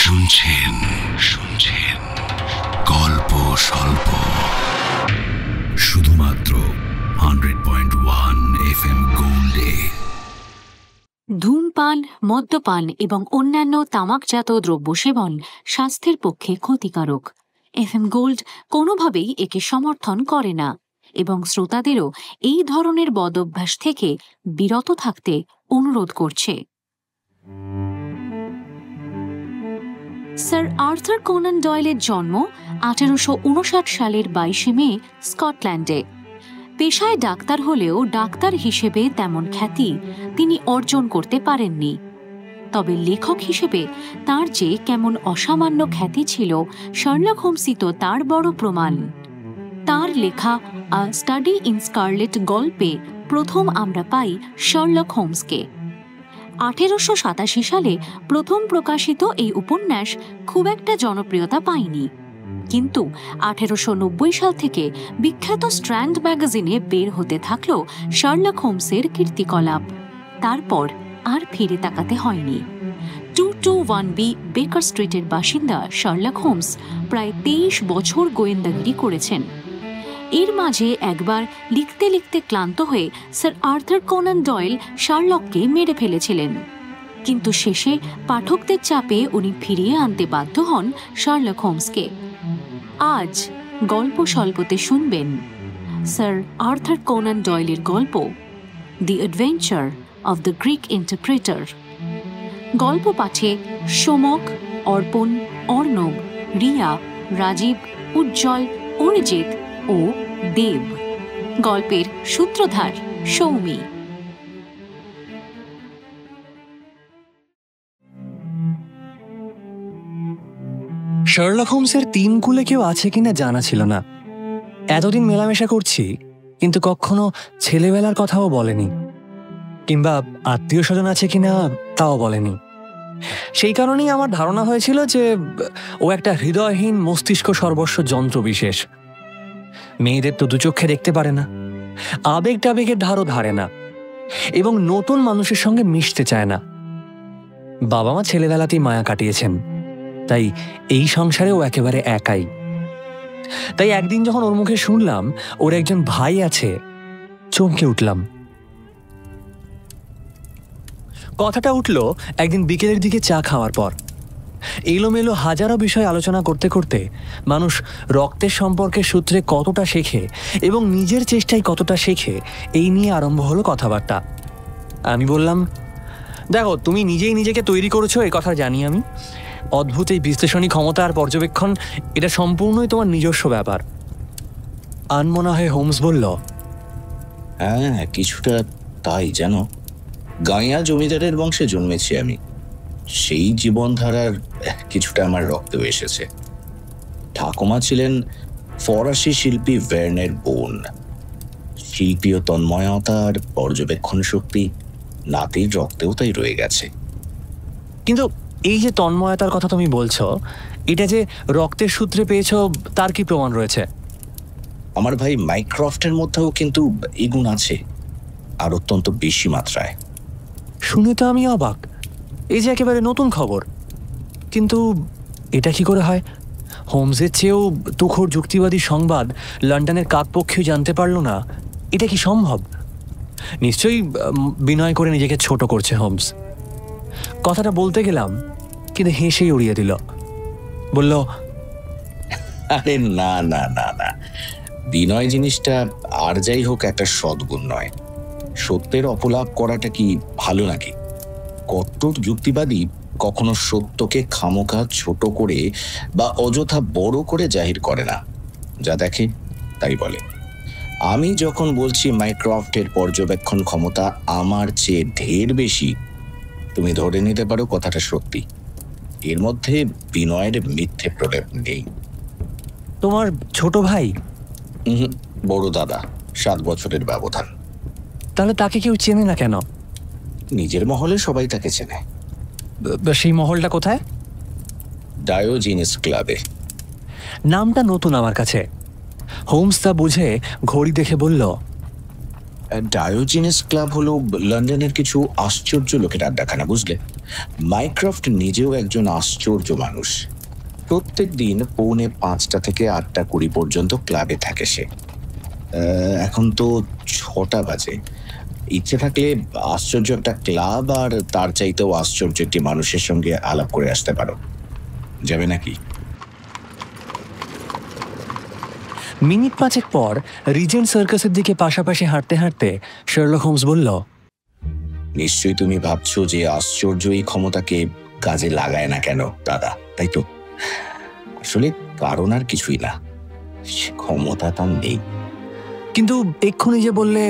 শুনছেন শুনছেন গল্প স্বল্প, শুধুমাত্র 100.1 FM গোল্ডে। ধূমপান, মদ্যপান এবং অন্যান্য তামাকজাত দ্রব্য সেবন স্বাস্থ্যের পক্ষে ক্ষতিকারক। FM গোল্ড কোনোভাবেই একে সমর্থন করে না এবং শ্রোতাদেরও এই ধরনের বদঅভ্যাস থেকে বিরত থাকতে অনুরোধ করছে। স্যার আর্থার কোনান ডয়েলের জন্ম 1859 সালের 22 মে স্কটল্যান্ডে। পেশায় ডাক্তার হলেও ডাক্তার হিসেবে তেমন খ্যাতি তিনি অর্জন করতে পারেননি। তবে লেখক হিসেবে তার যে কেমন অসামান্য খ্যাতি ছিল, শার্লক হোমসই তো তার বড় প্রমাণ। তার লেখা আ স্টাডি ইন স্কারলেট গল্পে প্রথম আমরা পাই শার্লক হোমসকে। 1887 সালে প্রথম প্রকাশিত এই উপন্যাস খুব একটা জনপ্রিয়তা পায়নি, কিন্তু 1890 সাল থেকে বিখ্যাত স্ট্র্যান্ড ম্যাগাজিনে বের হতে থাকল শার্লক হোমসের কীর্তিকলাপ। তারপর আর ফিরে তাকাতে হয়নি। 221B বেকার স্ট্রিটের বাসিন্দা শার্লক হোমস প্রায় 23 বছর গোয়েন্দাগিরি করেছেন। এর মাঝে একবার লিখতে লিখতে ক্লান্ত হয়ে স্যার আর্থার কোনান ডয়েল শার্লককে মেরে ফেলেছিলেন, কিন্তু শেষে পাঠকদের চাপে উনি ফিরিয়ে আনতে বাধ্য হন শার্লক হোমসকে। আজ গল্প স্বল্পতে শুনবেন স্যার আর্থার কোনান ডয়েলের গল্প the adventure of the Greek interpreter. গল্প পাঠে সোমক, অর্পণ, অর্ণব, রিয়া, রাজীব, উজ্জ্বল, অরিজিৎ ও দেব। গল্পের সূত্রধার সৌমি। শার্লক হোমসের 3 কুলে কেউ আছে কিনা জানা ছিল না। এতদিন মেলামেশা করছি, কিন্তু কখনো ছেলেবেলার কথাও বলেনি, কিংবা আত্মীয় স্বজন আছে কিনা তাও বলেনি। সেই কারণেই আমার ধারণা হয়েছিল যে ও একটা হৃদয়হীন মস্তিষ্ক সর্বস্ব যন্ত্র বিশেষ। মেয়েদের তো দুচক্ষে দেখতে পারে না, আবেগ টাবেগের ধারও ধারে না, এবং নতুন মানুষের সঙ্গে মিশতে চায় না। বাবা মা ছেলেবেলাতেই মায়া কাটিয়েছেন, তাই এই সংসারে ও একেবারে একাই। তাই একদিন যখন ওর মুখে শুনলাম ওর একজন ভাই আছে, চমকে উঠলাম। কথাটা উঠল একদিন বিকেলের দিকে চা খাওয়ার পর। এলোমেলো হাজারো বিষয় আলোচনা করতে করতে মানুষ রক্তের সম্পর্কের সূত্রে কতটা শেখে এবং নিজের চেষ্টায় কতটা শেখে, এই নিয়ে আরম্ভ হলো কথাবার্তা। আমি বললাম, দেখো, তুমি নিজেই নিজেকে তৈরি করেছো এ কথা জানি আমি। অদ্ভুত এই বিশ্লেষণী ক্ষমতা আর পর্যবেক্ষণ, এটা সম্পূর্ণই তোমার নিজস্ব ব্যাপার। আনমনা হয়ে হোমস বলল, হ্যাঁ, কিছুটা তাই। জানো, গাঁয়া জমিদারের বংশে জন্মেছি আমি। সেই জীবনধারার কিছুটা আমার রক্তেও এসেছে। ঠাকুমা ছিলেন ফরাসি শিল্পী ভের্নের বোন। শিল্পীয় তন্ময়তা আর পর্যবেক্ষণ শক্তি নাতির রক্তেও তাই রয়ে গেছে। কিন্তু এই যে তন্ময়তার কথা তুমি বলছো, এটা যে রক্তের সূত্রে পেয়েছো, তার কি প্রমাণ রয়েছে? আমার ভাই মাইক্রফটের মধ্যেও কিন্তু এই গুণ আছে, আর অত্যন্ত বেশি মাত্রায়। শুনে তো আমি অবাক। এই যে একেবারে নতুন খবর, কিন্তু এটা কি করে হয়? হোমসের চেয়েও তুখোড় যুক্তিবাদী সংবাদ লন্ডনের কাকপক্ষেও জানতে পারল না। এটা কি সম্ভব? নিশ্চয়ই বিনয় করে নিজেকে ছোট করছে হোমস। কথাটা বলতে গেলাম, কিন্তু হেসেই উড়িয়ে দিল। বলল, আরে না না না না, বিনয় জিনিসটা আর যাই হোক একটা সদ্গুণ নয়। সত্যের অপলাপ করাটা কি ভালো নাকি? কট্টর যুক্তিবাদী কখনো সত্যকে খামোখা ছোট করে বা অযথা বড় করে জাহির করে না, যা দেখে তাই বলে। আমি যখন বলছি মাইক্রফটের পর্যবেক্ষণ ক্ষমতা আমার চেয়ে ঢের বেশি, তুমি ধরে নিতে পারো কথাটা সত্যি। এর মধ্যে বিনয়ের মিথ্যে প্রলেপ নেই। তোমার ছোট ভাই? বড় দাদা, 7 বছরের ব্যবধান। তাহলে তাকে কেউ চেনে না কেন? নিজের মহলে সবাই তাকে চেনে। সেই মহলটা কোথায়? ডায়োজিনিস ক্লাবে। নামটা নতুন আমার কাছে। হোমস তা বুঝে ঘড়ি দেখে বলল, ডায়োজিনিস ক্লাব হলো লন্ডনের কিছু আশ্চর্য লোকের আড্ডাখানা, বুঝলে? মাইক্রফট নিজেও একজন আশ্চর্য মানুষ। প্রত্যেক দিন 4:45 থেকে 8:20 পর্যন্ত ক্লাবে থাকে সে। এখন তো 6টা বাজে। ইচ্ছে থাকলে আশ্চর্য একটা ক্লাব আর তার চাইতেও আশ্চর্য একটি মানুষের সঙ্গে আলাপ করে আসতে পারো। যাবে নাকি? মিনিট 5 পর রিজেন্ট সার্কাসের দিকে পাশাপাশি হাঁটতে হাঁটতে শার্লক হোমস বলল, নিশ্চয়ই তুমি ভাবছো যে আশ্চর্য এই ক্ষমতাকে কাজে লাগায় না কেন দাদা, তাই তো? আসলে কারণ আর কিছুই না, ক্ষমতা তার নেই। কিন্তু এক্ষুনি যে বললে।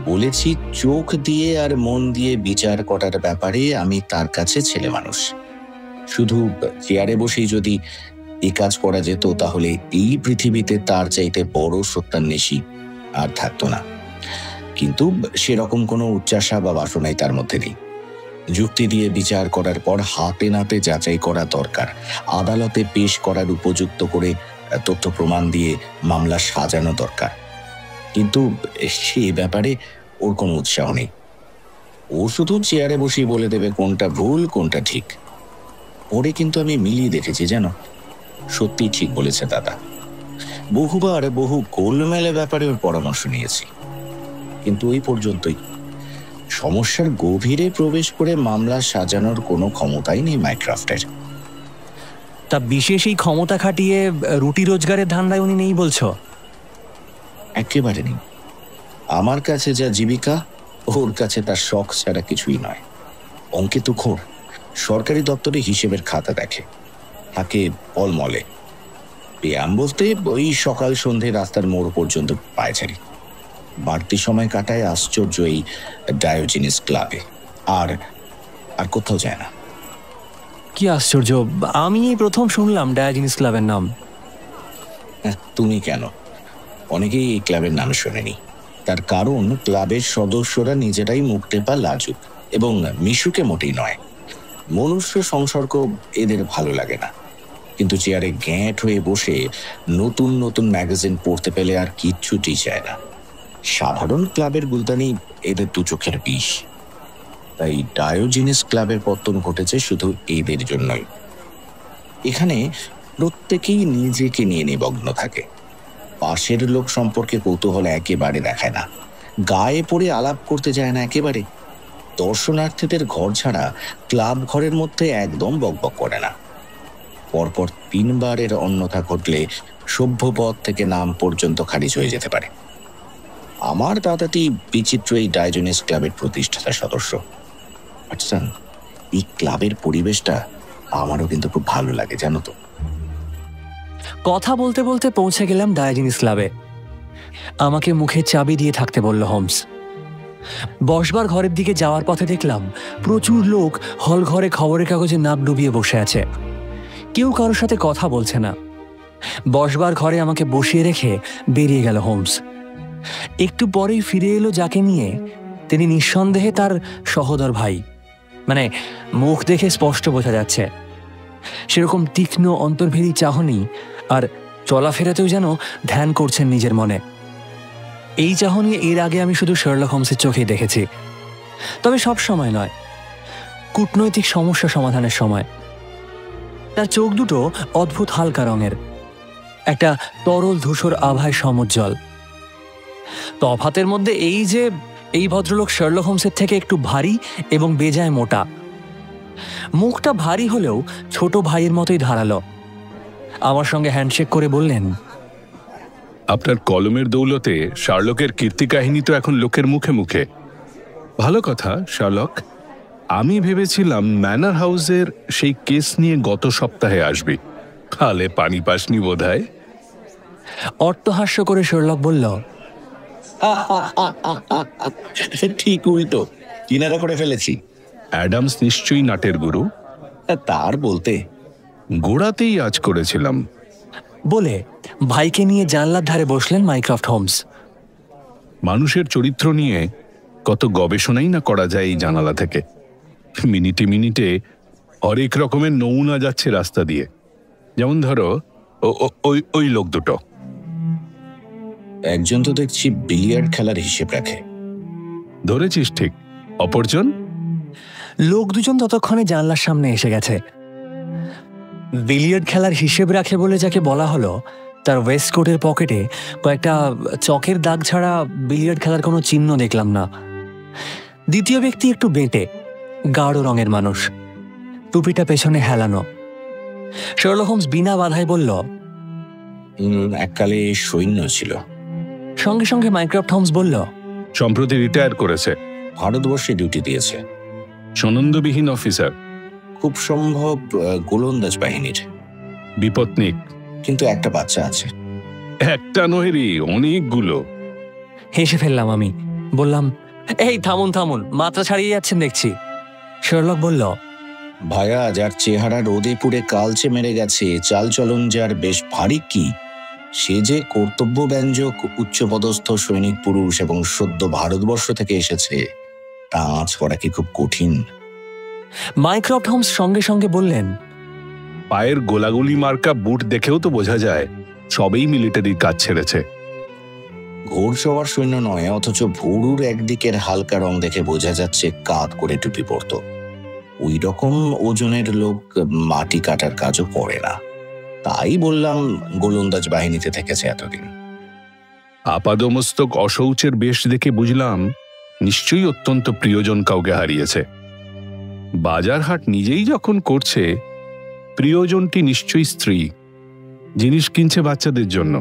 বলেছি, চোখ দিয়ে আর মন দিয়ে বিচার করার ব্যাপারে আমি তার কাছে ছেলে মানুষ। শুধু চেয়ারে বসেই যদি এই কাজ করা যেত তাহলে এই পৃথিবীতে তার চাইতে বড় সত্যান্বেষী আর থাকতো না। কিন্তু সেরকম কোনো উচ্চাসা বা বাসনাই তার মধ্যে নেই। যুক্তি দিয়ে বিচার করার পর হাতে নাতে যাচাই করা দরকার, আদালতে পেশ করার উপযুক্ত করে তথ্য প্রমাণ দিয়ে মামলা সাজানো দরকার। কিন্তু সে ব্যাপারে ওর কোনো উৎসাহ নেই। ও শুধু চেয়ারে বসেই বলে দেবে কোনটা ভুল কোনটা ঠিক। পরে কিন্তু আমি মিলিয়ে দেখেছি, জানো, সত্যি ঠিক বলেছে দাদা। বহুবার বহু গোলমেলে ব্যাপারে ওর পরামর্শ নিয়েছি, কিন্তু ওই পর্যন্তই। সমস্যার গভীরে প্রবেশ করে মামলা সাজানোর কোনো ক্ষমতাই নেই মাইক্রফটের। তা বিশেষ এই ক্ষমতা খাটিয়ে রুটি রোজগারের ধান্দায় উনি নেই বলছো? একেবারে নেই। আমার কাছে যা জীবিকা, ওর কাছে তার শখ ছাড়া কিছুই নয়। অঙ্কে তুখোড়, সরকারি দপ্তরে হিসেবের খাতা দেখে, থাকে অলমলে। ব্যায়াম বলতে ওই সকাল সন্ধে রাস্তার মোড় পর্যন্ত পায়চারি। বাড়তি সময় কাটায় আশ্চর্য এই ডায়োজিনিস ক্লাবে, আর আর কোথাও যায় না। কি আশ্চর্য, আমি এই প্রথম শুনলাম ডায়োজিনিস ক্লাবের নাম। তুমি কেন? অনেকেই এই ক্লাবের নাম শোনেনি। তার কারণ ক্লাবের সদস্যরা নিজেরাই মুখ টেপা লাজুক এবং মিশুকে মোটেই নয়। মনুষ্য সংসর্গ এদের ভালো লাগে না। কিন্তু চেয়ারে গ্যাঁট হয়ে বসে নতুন নতুন ম্যাগাজিন পড়তে পেলে আর কিচ্ছুটি চায় না। সাধারণ ক্লাবের গুলতানি এদের দু চোখের বিষ। তাই ডায়োজিনিস ক্লাবের পতন ঘটেছে শুধু এদের জন্যই। এখানে প্রত্যেকেই নিজেকে নিয়ে নিমগ্ন থাকে। পাশের লোক সম্পর্কে কৌতূহল একেবারে দেখায় না, গায়ে পড়ে আলাপ করতে যায় না একেবারে। দর্শনার্থীদের ঘর ছাড়া ক্লাব ঘরের মধ্যে একদম বকবক করে না। পরপর 3 বারের অন্যথা ঘটলে সভ্য পদ থেকে নাম পর্যন্ত খারিজ হয়ে যেতে পারে। আমার দাদাটি বিচিত্র এই ডায়োজিনিস ক্লাবের প্রতিষ্ঠাতা সদস্য। আচ্ছা, এই ক্লাবের পরিবেশটা আমারও কিন্তু খুব ভালো লাগে, জানো তো। কথা বলতে বলতে পৌঁছে গেলাম ডায়োজিনিস ক্লাবে। আমাকে মুখে চাবি দিয়ে থাকতে বলল হোমস। বসবার ঘরের দিকে যাওয়ার পথে দেখলাম প্রচুর লোক হল ঘরে খবরের কাগজে নাক ডুবিয়ে বসে আছে। কেউ কারোর সাথে কথা বলছে না। বসবার ঘরে আমাকে বসিয়ে রেখে বেরিয়ে গেল হোমস। একটু পরেই ফিরে এলো যাকে নিয়ে। তিনি নিঃসন্দেহে তার সহোদর ভাই, মানে মুখ দেখে স্পষ্ট বোঝা যাচ্ছে। সেরকম তীক্ষ্ণ অন্তর্ভেদী চাহনি, আর চলাফেরাতেও যেন ধ্যান করছেন নিজের মনে। এই চাহনি এর আগে আমি শুধু শার্লক হোমসের চোখেই দেখেছি, তবে সব সময় নয়, কূটনৈতিক সমস্যা সমাধানের সময়। তার চোখ দুটো অদ্ভুত হালকা রঙের, একটা তরল ধূসর আভায় সমুজ্জ্বল। তফাতের মধ্যে এই যে এই ভদ্রলোক শার্লক হোমসের থেকে একটু ভারী এবং বেজায় মোটা। মুখটা ভারী হলেও ছোট ভাইয়ের মতোই ধারালো। আমার সঙ্গে হ্যান্ডশেক করে বললেন, আপনার কলমের দৌলতে শার্লকের কীর্তি কাহিনী তো এখন লোকের মুখে মুখে। ভালো কথা শার্লক। আমি ভেবেছিলাম ম্যানার হাউসের সেই কেস নিয়ে গত সপ্তাহে আসবি, খালে পানি পাসনি বোধহয়। অট্টহাস্য করে শার্লক বলল, ঠিক উল্টো, কিনারা করে ফেলেছি। অ্যাডামস নিশ্চয়ই নাটের গুরু। তার বলতে গোড়াতেই আজ করেছিলাম। বলে ভাইকে নিয়ে জানলার ধারে বসলেন মাইক্রফট হোমস। মানুষের চরিত্র নিয়ে কত গবেষণাই না করা যায় এই জানালা থেকে। মিনিটে মিনিটে হরেক রকমের নমুনা যাচ্ছে রাস্তা দিয়ে। যেমন ধরো ওই লোক দুটো। একজন তো দেখছি বিলিয়ার্ড খেলার হিসেব রাখে। ধরেছিস ঠিক। অপরজন লোক দুজন ততক্ষণে জানলার সামনে এসে গেছে। বিলিয়ার্ড খেলার হিসেব রাখে বলে যাকে বলা হলো, তার ওয়েস্টকোটের পকেটে কয়েকটা চকের দাগ ছাড়া বিলিয়ার্ড খেলার কোনো চিহ্ন দেখলাম না। দ্বিতীয় ব্যক্তি একটু বেঁটে, গাঢ় রঙের মানুষ, টুপিটা পেছনে হেলানো। শার্লক হোমস বিনা বাধায় বলল, এককালে সৈন্য ছিল। সঙ্গে সঙ্গে মাইক্রোফট হোমস বলল, সম্প্রতি রিটায়ার করেছে। ভারতবর্ষে ডিউটি দিয়েছে। সনন্দবিহীন অফিসার। খুব সম্ভব গোলন্দাজ বাহিনীর। বিপত্নিক। কিন্তু একটা বাচ্চা আছে। একটা নহেরি, অনেকগুলো। হেসে ফেললাম আমি। বললাম, এই থামুন থামুন, মাত্রা ছাড়িয়ে যাচ্ছেন দেখছি। শার্লক বলল, ভায়া, যার চেহারা রোদে পুড়ে কালচে মেরে গেছে, চালচলন যার বেশ ভারী, কি সে যে কর্তব্য ব্যঞ্জক উচ্চপদস্থ সৈনিক পুরুষ এবং সদ্য ভারতবর্ষ থেকে এসেছে, তা আঁচ করা কি খুব কঠিন? মাইক্রোফট হোমস সঙ্গে সঙ্গে বললেন, পায়ের গোলাগুলি মার্কা বুট দেখেও তো বোঝা যায় সবেই মিলিটারির কাজ ছেড়েছে। ঘোড়সওয়ার সৈন্য নয়, অথচ ভুরুর একদিকের হালকা রং দেখে বোঝা যাচ্ছে কাঁধ করে টুপি পরত। ওই রকম ওজনের লোক মাটি কাটার কাজও করে না। তাই বললাম গোলন্দাজ বাহিনীতে থেকেছে এতদিন। আপাদমস্তক অশৌচের বেশ দেখে বুঝলাম নিশ্চয়ই অত্যন্ত প্রিয়জন কাউকে হারিয়েছে। বাজার হাট নিজেই যখন করছে, প্রিয়জনটি নিশ্চয়ই স্ত্রী, জিনিস কিনছে বাচ্চাদের জন্য।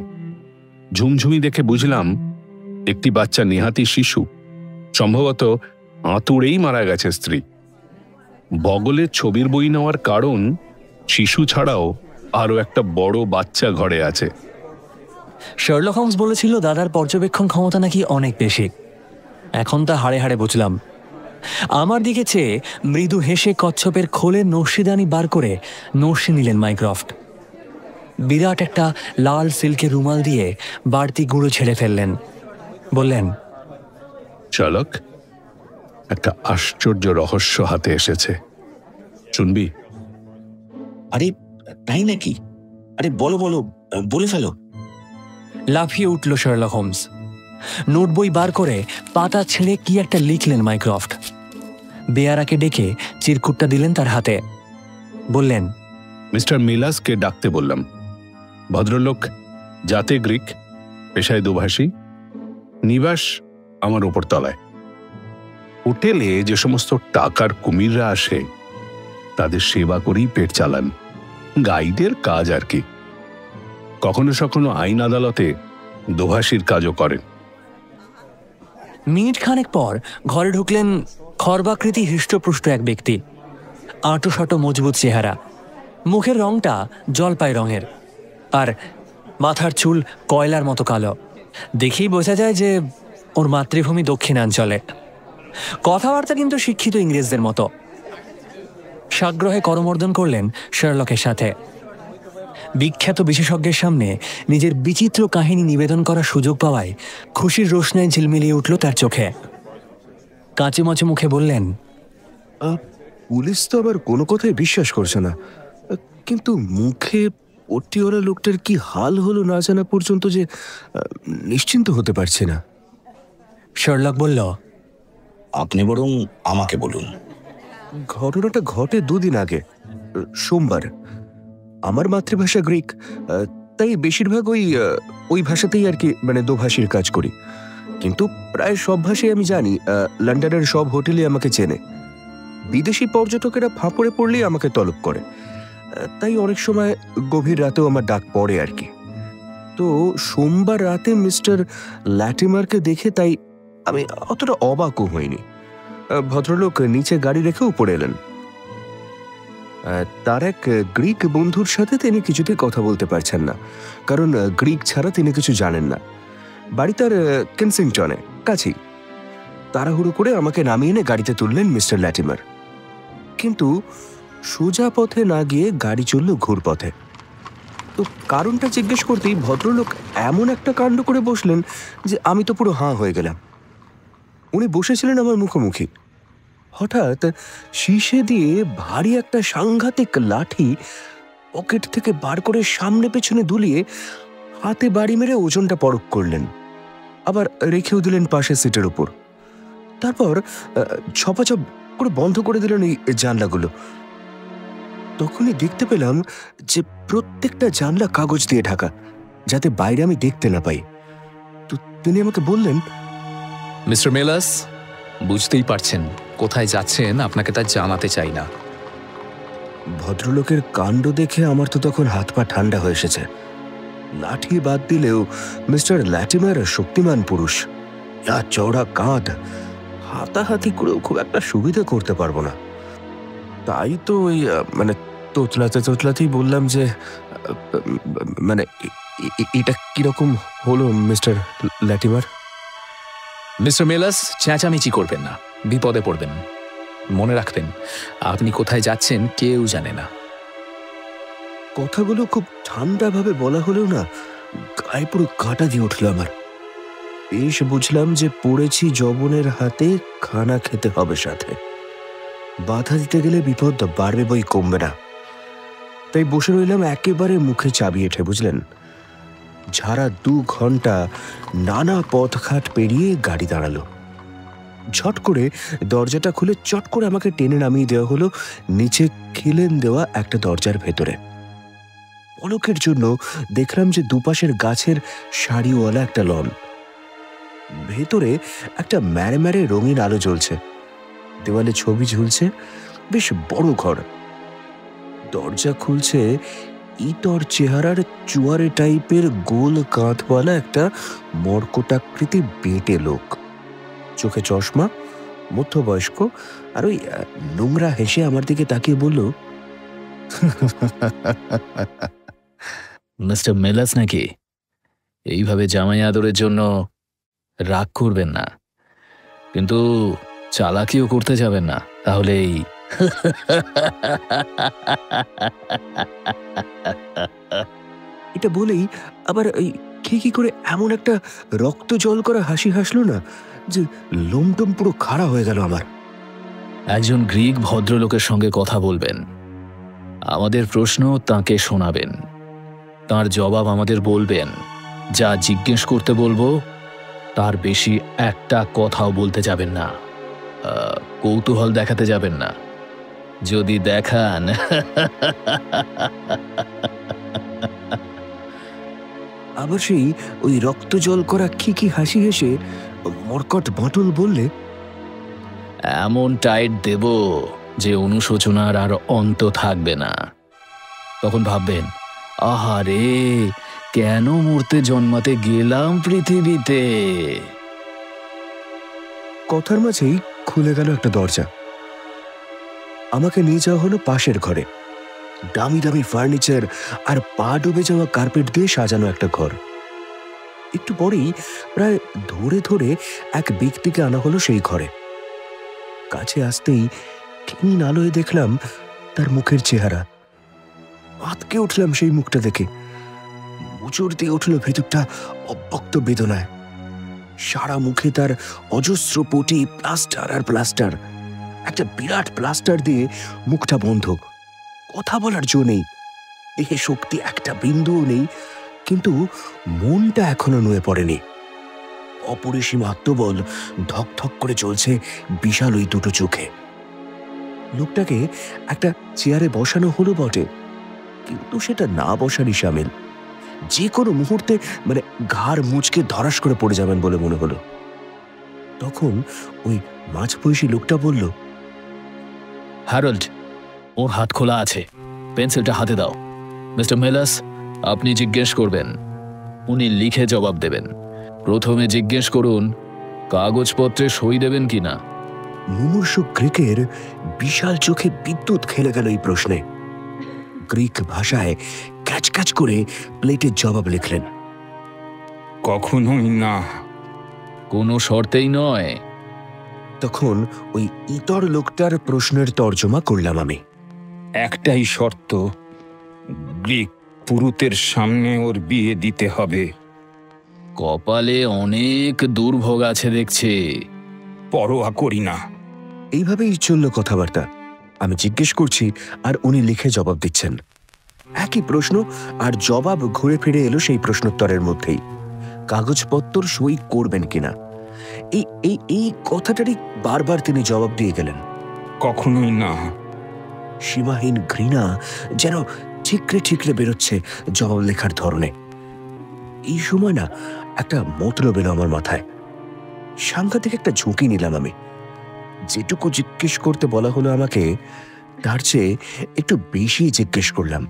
ঝুমঝুমি দেখে বুঝলাম একটি বাচ্চা নেহাতি শিশু, সম্ভবত আঁতুড়েই মারা গেছে স্ত্রী। বগলের ছবির বই নেওয়ার কারণ শিশু ছাড়াও আরো একটা বড় বাচ্চা ঘরে আছে। শার্লক হোমস বলেছিল দাদার পর্যবেক্ষণ ক্ষমতা নাকি অনেক বেশি। এখন তা হাড়ে হাড়ে বুঝলাম। আমার দিকে চেয়ে মৃদু হেসে কচ্ছপের খোলের নকশিদানি বার করে নকশি নিলেন মাইক্রফট। বিরাট একটা লাল সিল্কের রুমাল দিয়ে বাড়তি গুঁড়ো ছেড়ে ফেললেন। বললেন, শার্লক, একটা আশ্চর্য রহস্য হাতে এসেছে, শুনবি? আরে তাই নাকি? আরে বলো বলো, বলে ফেলো। লাফিয়ে উঠল শার্লক হোমস। নোট বই বার করে পাতা ছেড়ে কি একটা লিখলেন মাইক্রফট। বেয়ারাকে ডেকে চিরকুটটা দিলেন তার হাতে। বললেন, মিস্টার মিলাসকে ডাকতে বললাম। ভদ্রলোক জাতে গ্রিক, পেশায় দুভাষী, নিবাস আমার ওপর তলায়। হোটেলে যে সমস্ত টাকার কুমিররা আসে তাদের সেবা করেই পেট চালান, গাইডের কাজ আর কি। কখনো কখনো আইন আদালতে দোভাষীর কাজও করেন। মিনিট খানেক পর ঘরে ঢুকলেন খর্বাকৃতি হৃষ্টপুষ্ট এক ব্যক্তি। আঁটো মজবুত চেহারা, মুখের রংটা জলপাই রঙের, আর মাথার চুল কয়লার মতো কালো। দেখেই বোঝা যায় যে ওর মাতৃভূমি দক্ষিণাঞ্চলে। কথাবার্তা কিন্তু শিক্ষিত ইংরেজদের মতো। সাগ্রহে করমর্দন করলেন শার্লকের সাথে। বিখ্যাত বিশেষজ্ঞের সামনে নিজের বিচিত্র কাহিনী নিবেদন করার সুযোগ পাওয়ায় খুশির রোশনায় ঝিলমিলিয়ে উঠল তার চোখে। কাঁচুমাচু মুখে বললেন, পুলিশ তো আবার কোনো কথাই বিশ্বাস করছে না, কিন্তু মুখে পট্টিওয়ালা লোকটার কি হাল হলো না জানা পর্যন্ত যে নিশ্চিন্ত হতে পারছি না। শার্লক বলল, আপনি বরং আমাকে বলুন। ঘটনাটা ঘটে 2 দিন আগে, সোমবার। আমার মাতৃভাষা গ্রিক, তাই বেশিরভাগ ওই ভাষাতেই আর কি, মানে দোভাষীর কাজ করি। কিন্তু প্রায় সব ভাষাই আমি জানি। লন্ডনের সব হোটেলে আমাকে চেনে। বিদেশি পর্যটকেরা ফাঁপড়ে পড়লেই আমাকে তলব করে, তাই অনেক সময় গভীর রাতেও আমার ডাক পড়ে আর কি। তো সোমবার রাতে মিস্টার ল্যাটিমারকে দেখে তাই আমি অতটা অবাকও হইনি। ভদ্রলোক নিচে গাড়ি রেখে উপরে এলেন। তার এক গ্রিক বন্ধুর সাথে তিনি কিছুতেই কথা বলতে পারছেন না, কারণ গ্রিক ছাড়া তিনি কিছু জানেন না। বাড়ি তার কেনসিংটনে, কাছেই। তাড়াহুড়ো করে আমাকে নামিয়ে এনে গাড়িতে তুললেন মিস্টার ল্যাটিমার। কিন্তু সোজা পথে না গিয়ে গাড়ি চলল ঘুরপথে। তো কারণটা জিজ্ঞেস করতেই ভদ্রলোক এমন একটা কাণ্ড করে বসলেন যে আমি তো পুরো হাঁ হয়ে গেলাম। উনি বসেছিলেন আমার মুখোমুখি। হঠাৎ শীষে দিয়ে ভারী একটা সাংঘাতিক লাঠি পকেট থেকে বার করে সামনে পেছনে দুলিয়ে হাতে বাড়ি মেরে ওজনটা পরখ করলেন, আবার রেখেও দিলেন পাশের সিটের উপর। তারপর ছপাছপ করে বন্ধ করে দিলেন এই জানলাগুলো। তখনই দেখতে পেলাম যে প্রত্যেকটা জানলা কাগজ দিয়ে ঢাকা, যাতে বাইরে আমি দেখতে না পাই। তো তিনি আমাকে বললেন, মিস্টার মেলাস, বুঝতেই পারছেন কোথায় যাচ্ছেন, আপনাকে তা জানাতে চাই না। ভদ্রলোকের কাণ্ড দেখে আমার তো তখন হাত পা ঠান্ডা হয়ে এসেছে। লাঠি বাদ দিলেও মিস্টার ল্যাটিমার শক্তিমান পুরুষ, আর চওড়া কাঁধ, হাতাহাতি করেও খুব একটা সুবিধা করতে পারবো না। তাই তো ওই তোতলাতেই বললাম যে এটা কিরকম হলো মিস্টার ল্যাটিমার? মিস্টার মেলাস, চেঁচামেচি করবেন না, বিপদে পড়বেন। মনে রাখবেন, আপনি কোথায় যাচ্ছেন কেউ জানে না। কথাগুলো খুব ঠান্ডাভাবে বলা হলেও না, গায়ে পুরো কাঁটা দিয়ে উঠল আমার। বেশ বুঝলাম যে পড়েছি যবনের হাতে, খানা খেতে হবে সাথে। বাধা দিতে গেলে বিপদ বাড়বে বই কমবে না। তাই বসে রইলাম একেবারে মুখে চাবি এঁটে, বুঝলেন। ঝাড়া 2 ঘন্টা নানা পথঘাট পেরিয়ে গাড়ি দাঁড়ালো। ঝট করে দরজাটা খুলে চট করে আমাকে টেনে নামিয়ে দেওয়া হলো নিচে খিলেন দেওয়া একটা দরজার ভেতরে। পলকের জন্য দেখলাম যে দুপাশের গাছের সারিওয়ালা একটা লন। ভেতরে একটা ম্যারে রঙিন আলো জ্বলছে, দেওয়ালে ছবি ঝুলছে, বেশ বড় ঘর। দরজা খুলছে ইতর চেহারার চুয়ারে টাইপের গোল কাঁধওয়ালা একটা মর্কটাকৃতি বেঁটে লোক, চোখে চশমা, মধ্যবয়স্ক, আর ওই নোংরা হেসে আমার দিকে তাকিয়ে বলল, মিস্টার মেলাস নাকি? এইভাবে জামাই আদরের জন্য রাগ করবেন না, কিন্তু চালাকিও করতে যাবেন না, তাহলেই। এটা বলেই আবার এই কি করে এমন একটা রক্ত জল করা হাসি হাসলো না যে লোমটম পুরো খাড়া হয়ে গেল আমার। একজন গ্রিক ভদ্রলোকের সঙ্গে কথা বলবেন, আমাদের প্রশ্ন তাকে শোনাবেন, তার জবাব আমাদের বলবেন। যা জিজ্ঞেস করতে বলবো তার বেশি একটা কথাও বলতে যাবেন না, কৌতূহল দেখাতে যাবেন না। যদি দেখান, আবার সেই ওই রক্ত জল করা কি হাসি হেসে মরকট বাঁটুল বললে, এমন টাইট দেব যে অনুশোচনার আর অন্ত থাকবে না। তখন ভাববেন, আহারে, কেন মরতে জন্মাতে গেলাম পৃথিবীতে। কথার মাঝেই খুলে গেল একটা দরজা। আমাকে নিয়ে যাওয়া হলো পাশের ঘরে। দামি দামি ফার্নিচার আর পা ডুবে যাওয়া কার্পেট দিয়ে সাজানো একটা ঘর। একটু পরেই প্রায় ধরে ধরে এক ব্যক্তিকে আনা হলো সেই ঘরে। কাছে আসতেই ক্ষীণ আলোয় দেখলাম তার মুখের চেহারা। আঁতকে উঠলাম সেই মুখটা দেখে। মোচড় দিয়ে উঠল ভেতরটা অব্যক্ত বেদনায়। সারা মুখে তার অজস্র পটি, প্লাস্টার আর প্লাস্টার। একটা বিরাট প্লাস্টার দিয়ে মুখটা বন্ধ। কথা বলার জো নেই, দেহে শক্তি একটা বিন্দুও নেই, কিন্তু মনটা এখনো নুয়ে পড়েনি। অপরিসীম আত্মবল ধক ধক করে চলছে বিশাল ওই দুটো চোখে। লোকটাকে একটা চেয়ারে বসানো হলো বটে, কিন্তু সেটা না বসারই শামিল। যে কোনো মুহূর্তে ঘাড় মুচকে ধরাস করে পড়ে যাবেন বলে মনে হলো। তখন ওই মাঝবয়সী লোকটা বলল, হ্যারল্ড, ওর হাত খোলা আছে, পেন্সিলটা হাতে দাও। মিস্টার মেলাস, আপনি জিজ্ঞেস করবেন, উনি লিখে জবাব দেবেন। প্রথমে জিজ্ঞেস করুন, কাগজপত্রে সই দেবেন কিনা। মুমূর্ষু গ্রিকের বিশাল চোখে বিদ্যুৎ খেলে গেল এই প্রশ্নে। গ্রিক ভাষায় ক্যাচ ক্যাচ করে প্লেটের জবাব লিখলেন, কখনোই না। কোনো শর্তেই নয়। তখন ওই ইতর লোকটার প্রশ্নের তর্জমা করলাম আমি। একটাই শর্ত, গ্রিক পুরুতের সামনে ওর বিয়ে দিতে হবে। কপালে অনেক দুর্ভোগ আছে দেখছি। পরোয়া করি না। এইভাবেই চলল কথাবার্তা। আমি জিজ্ঞেস করছি আর উনি লিখে জবাব দিচ্ছেন। একই প্রশ্ন আর জবাব ঘুরে ফিরে এলো সেই প্রশ্নোত্তরের মধ্যেই, কাগজপত্র সই করবেন কিনা। এই কথাটারই বারবার তিনি জবাব দিয়ে গেলেন। কখনোই না। সীমাহীন ঘৃণা যেন ঠিকরে ঠিকরে বেরোচ্ছে জবাব লেখার ধরনে। এই সময় না একটা মতলব এলো আমার মাথায়। সাংঘাতিক একটা ঝুঁকি নিলাম আমি। যেটুকু জিজ্ঞেস করতে বলা হলো আমাকে, তার চেয়ে একটু বেশি জিজ্ঞেস করলাম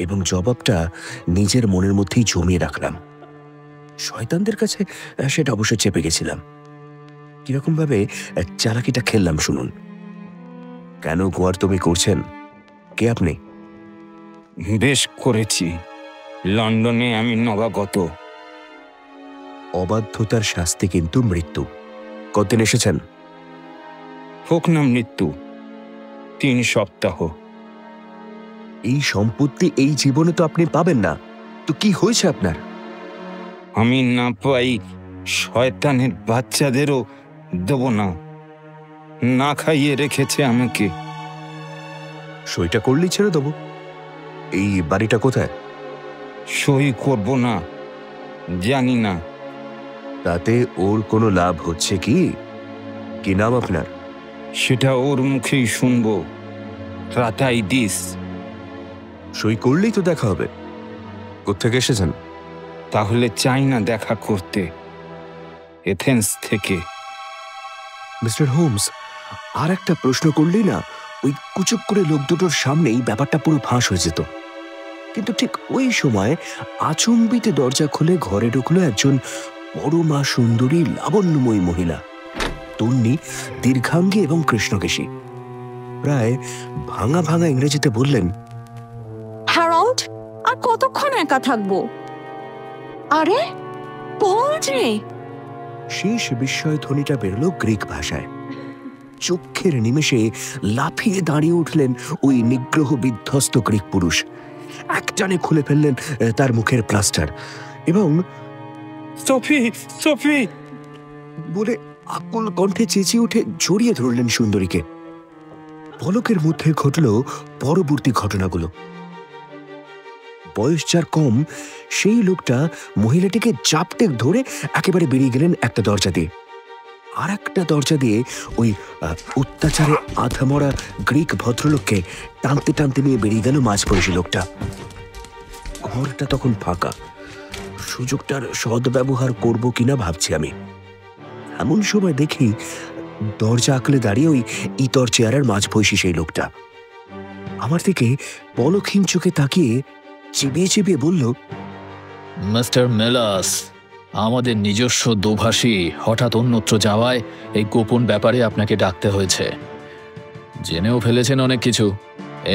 এবং জবাবটা নিজের মনের মধ্যেই জমিয়ে রাখলাম। শয়তানদের কাছে সেটা অবশ্য চেপে গেছিলাম। কিরকম ভাবে চালাকিটা খেললাম শুনুন। কেন গোয়ার তুমি করছেন? কে আপনি? বেশ করেছি, লন্ডনে আমি নবাগত। অবাধ্যতার শাস্তি কিন্তু মৃত্যু। কতদিন এসেছেন? হোক না মৃত্যু, 3 সপ্তাহ। এই সম্পত্তি এই জীবনে তো আপনি পাবেন না, তো কি হয়েছে আপনার? আমি না পাই শয়তানের বাচ্চাদেরও দেব না। না খাইয়ে রেখেছে আমাকে। সইটা করলেই ছেড়ে দেবো। এই বাড়িটা কোথায়? সই করব না, জানি না। তাতে ওর কোনো লাভ হচ্ছে কি? কি নাম আপনার? সেটা ওর মুখেই শুনবো। রাতাই দিস। সই করলেই তো দেখা হবে। কোত্থেকে এসেছেন? তাহলে চাই না দেখা করতে। এথেন্স থেকে। মিস্টার হোমস, আর একটা প্রশ্ন করলেই না ওই কুচুক করে লোক দুটোর সামনেই ব্যাপারটা পুরো ফাঁস হয়ে যেত। কিন্তু ঠিক ওই সময় আচম্বিতে দরজা খুলে ঘরে ঢুকলো একজন পরমা সুন্দরী লাবণ্যময়ী মহিলা, তন্নি, দীর্ঘাঙ্গী এবং কৃষ্ণকেশী। প্রায় ভাঙা ভাঙা ইংরেজিতে বললেন, হ্যারল্ড, আর কতক্ষণ একা থাকবো? আরে পল যে! শেষ বিস্ময় ধ্বনিটা বেরোলো গ্রিক ভাষায়। চক্ষের নিমেষে লাফিয়ে দাঁড়িয়ে উঠলেন ওই নিগ্রহ বিধ্বস্ত গ্রিক পুরুষ। একটানে খুলে ফেললেন তার মুখের প্লাস্টার এবং সোফি, সোফি বলে আকুল কণ্ঠে চেঁচিয়ে উঠে জড়িয়ে ধরলেন সুন্দরীকে। পলকের মধ্যে ঘটল পরবর্তী ঘটনাগুলো। বয়স যার কম, সেই লোকটা মহিলাটিকে চাপটে ধরে একেবারে বেরিয়ে গেলেন একটা দরজা দিয়ে। আর একটা দরজা দিয়ে ওই অত্যাচারে আধামরা গ্রিক ভদ্রলোককে টানতে টানতে নিয়ে বেরিয়ে গেল মাঝবয়সী লোকটা। ঘরটা তখন ফাঁকা। সুযোগটার সদ্ব্যবহার করব কিনা ভাবছি আমি। এমন সময় দেখি দরজা আঁকলে দাঁড়িয়ে ওই ইতর চেয়ারের মাঝবয়সী সেই লোকটা আমার দিকে পলকহীন চোখে তাকিয়ে চিবিয়ে চিবিয়ে বলল, মিস্টার মেলাস, আমাদের নিজস্ব দোভাষী হঠাৎ অন্যত্র যাওয়ায় এই গোপন ব্যাপারে আপনাকে ডাকতে হয়েছে। জেনেও ফেলেছেন অনেক কিছু।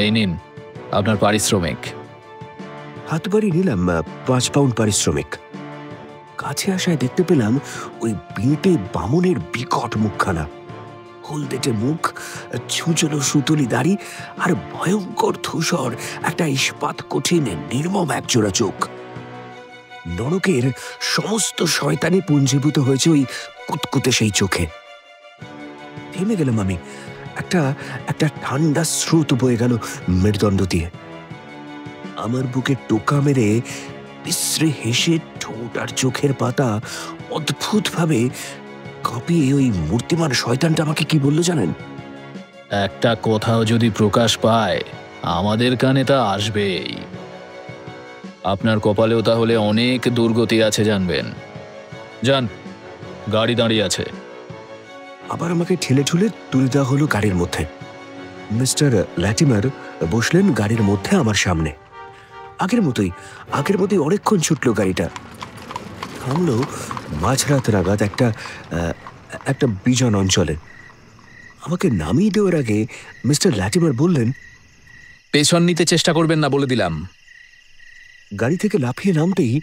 এই নিন আপনার পারিশ্রমিক। হাত বাড়ি নিলাম 5 পাউন্ড পারিশ্রমিক। কাছে আসায় দেখতে পেলাম ওই বেঁটে বামনের বিকট মুখখানা, হলদেটে মুখ, ছুঁচলো সুতুলি দাড়ি আর ভয়ঙ্কর ধূসর একটা ইস্পাত কঠিন নির্মম একজোড়া চোখ। নরকের সমস্ত শয়তানি পুঞ্জীভূত হয়েছে ওই কুতকুতে সেই চোখে। থেমে গেলাম আমি। একটা ঠান্ডা স্রোত বয়ে গেল মেরুদণ্ড দিয়ে। আমার বুকে টোকা মেরে বিশ্রী হেসে ঠোঁট আর চোখের পাতা অদ্ভুতভাবে কাঁপিয়ে ওই মূর্তিমান শয়তানটা আমাকে কি বললো জানেন? একটা কথাও যদি প্রকাশ পায় আমাদের কানে তা আসবেই। আপনার কপালেও তাহলে অনেক দুর্গতি আছে জানবেন। যান, গাড়ি দাঁড়িয়ে আছে। আবার আমাকে ঠেলে ঠুলে তুলে দেওয়া হলো গাড়ির মধ্যে। মিস্টার ল্যাটিমার বসলেন গাড়ির মধ্যে আমার সামনে। আগের মতোই অনেকক্ষণ ছুটলো গাড়িটা। থামলো মাঝরাত নাগাদ একটা বিজন অঞ্চলে। আমাকে নামিয়ে দেওয়ার আগে মিস্টার ল্যাটিমার বললেন, পেছন নিতে চেষ্টা করবেন না বলে দিলাম। গাড়ি থেকে লাফিয়ে নামতেই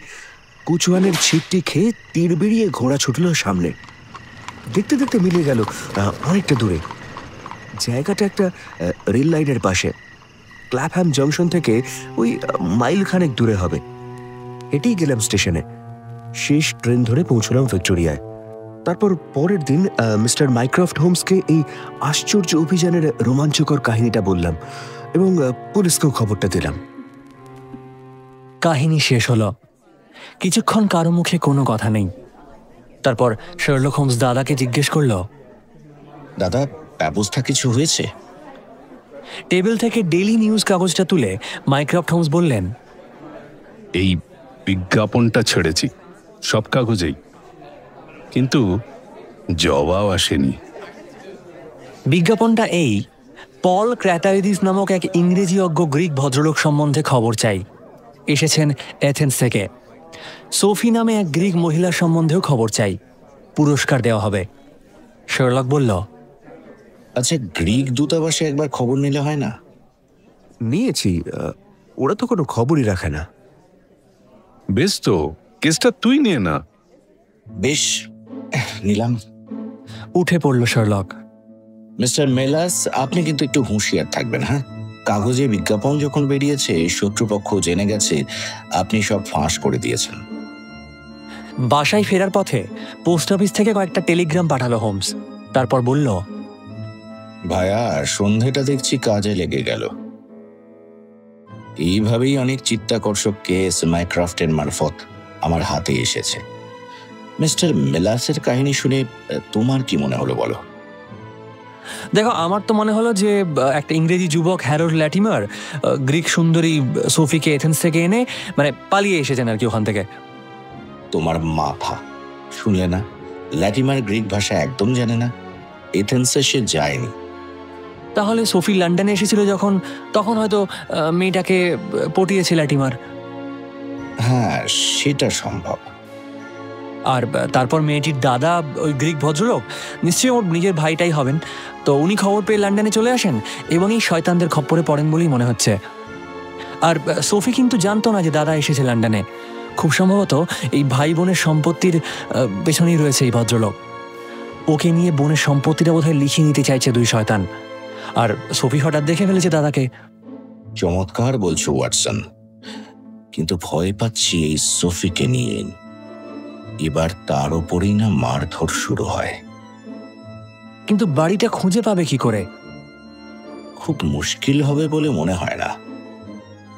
কুচুয়ানের ছিটটি খেয়ে তীর বেরিয়ে ঘোড়া ছুটল সামনে। দেখতে দেখতে মিলে গেল অনেকটা দূরে। জায়গাটা একটা রেল লাইনের পাশে। ক্ল্যাপহ্যাম জংশন থেকে ওই মাইল খানেক দূরে হবে। হেঁটেই গেলাম স্টেশনে। শেষ ট্রেন ধরে পৌঁছলাম ভিক্টোরিয়ায়। তারপর পরের দিন মিস্টার মাইক্রফট হোমসকে এই আশ্চর্য অভিযানের রোমাঞ্চকর কাহিনীটা বললাম এবং পুলিশকেও খবরটা দিলাম। কাহিনী শেষ হলো। কিছুক্ষণ কারো মুখে কোনো কথা নেই। তারপর শার্লক হোমস দাদাকে জিজ্ঞেস করলো, দাদা, ব্যবস্থা কিছু হয়েছে? টেবিল থেকে ডেইলি নিউজ কাগজটা তুলে মাইক্রফট হোমস বললেন, এই বিজ্ঞাপনটা ছেড়েছি সব কাগজেই, কিন্তু জবাব আসেনি। বিজ্ঞাপনটা এই, পল ক্র্যাটাইদিস নামক এক ইংরেজি অজ্ঞ গ্রিক ভদ্রলোক সম্বন্ধে খবর চাই, এসেছেন এথেন্স থেকে। সোফি নামে এক গ্রিক মহিলার সম্বন্ধেও খবর চাই, পুরস্কার দেওয়া হবে। শার্লক বলল, আচ্ছা, গ্রিক দূতাবাসে একবার খবর নিলে হয় না? নিয়েছি, ওরা তো কোনো খবরই রাখে না। বেশ, তো কেসটা তুই নিয়ে না। বেশ, নিলাম। উঠে পড়ল শার্লক। মিস্টার মেলাস, আপনি কিন্তু একটু হুঁশিয়ার থাকবেন। হ্যাঁ, কাগজে বিজ্ঞাপন যখন বেরিয়েছে, শত্রুপক্ষ জেনে গেছে আপনি সব ফাঁস করে দিয়েছেন। বাসায় ফেরার পথে পোস্ট অফিস থেকে কয়েকটা টেলিগ্রাম পাঠালো হোমস। তারপর বলল, ভাইয়া, সন্ধেটা দেখছি কাজে লেগে গেল। এইভাবেই অনেক চিত্তাকর্ষক কেস মাইক্রফটের মারফত আমার হাতে এসেছে। মিস্টার মেলাসের কাহিনী শুনে তোমার কি মনে হলো বলো? দেখো, আমার তো মনে হলো যে একটা ইংরেজি যুবক হ্যারোল্ড ল্যাটিমার গ্রিক সুন্দরী সোফিকে এথেন্স থেকে এনে পালিয়ে এসেছেন আর কি ওখান থেকে। তোমার মাথা শুনলে না? ল্যাটিমার গ্রিক ভাষা একদম জানে না, এথেন্সে সে যায়নি। তাহলে সোফি লন্ডনে এসেছিল যখন, তখন হয়তো মেয়েটাকে পটিয়েছে ল্যাটিমার। হ্যাঁ, সেটা সম্ভব। আর তারপর মেয়েটির দাদা, ওই গ্রিক ভদ্রলোক, নিশ্চয়ই ওর নিজের ভাইটাই হবেন। তো উনি খবর পেয়ে লন্ডনে চলে আসেন এবং এই শয়তানদের খপ্পরে পড়েন বলেই মনে হচ্ছে। আর সোফি কিন্তু জানতো না যে দাদা এসেছে লন্ডনে। খুব সম্ভবত এই ভাই বোনের সম্পত্তির পেছনেই রয়েছে এই ভদ্রলোক। ওকে নিয়ে বোনের সম্পত্তিটা বোধহয় লিখিয়ে নিতে চাইছে দুই শয়তান। আর সোফি হঠাৎ দেখে ফেলেছে দাদাকে। চমৎকার বলছো ওয়াটসন, কিন্তু ভয় পাচ্ছি এই সোফিকে নিয়ে। এবার তার ওপরেই না মারধর শুরু হয়। কিন্তু বাড়িটা খুঁজে পাবে কি করে? খুব মুশকিল হবে বলে মনে হয় না।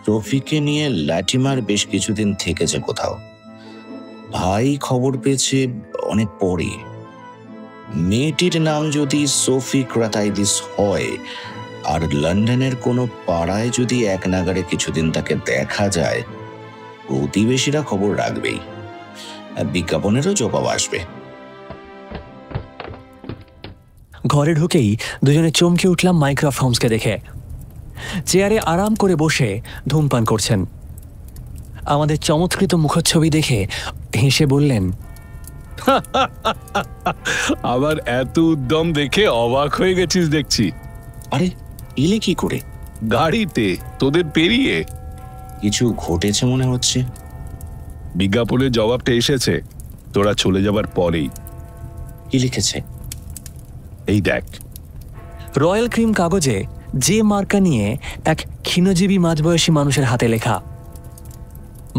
সোফিকে নিয়ে ল্যাটিমার বেশ কিছুদিন থেকেছে কোথাও। ভাই খবর পেয়েছে অনেক পরে। মেয়েটির নাম যদি সোফি ক্র্যাটাইদিস হয়, আর লন্ডনের কোনো পাড়ায় যদি এক নাগারে কিছুদিন তাকে দেখা যায়, প্রতিবেশীরা খবর রাখবেই। বিজ্ঞাপনেরও জবাব আসবে। ঘরে ঢুকেই দুজনে চমকে উঠলাম মাইক্রফট হোমসকে দেখে। চেয়ারে আরাম করে বসে ধূমপান করছেন। আমাদের চমৎকৃত মুখচ্ছবি দেখে হেসে বললেন, আবার এত উদ্যম দেখে অবাক হয়ে গেছিস দেখছি। আরে, এলে কি করে? গাড়িতে তোদের পেরিয়ে। কিছু ঘটেছে মনে হচ্ছে। বিজ্ঞাপনের জবাবটা এসেছে তোরা চলে যাবার পরেই। কি লিখেছে? এই দেখ। রয়্যাল ক্রিম কাগজে যে মার্কা নিয়ে এক ক্ষীণজীবী মাঝবয়সী মানুষের হাতে লেখা,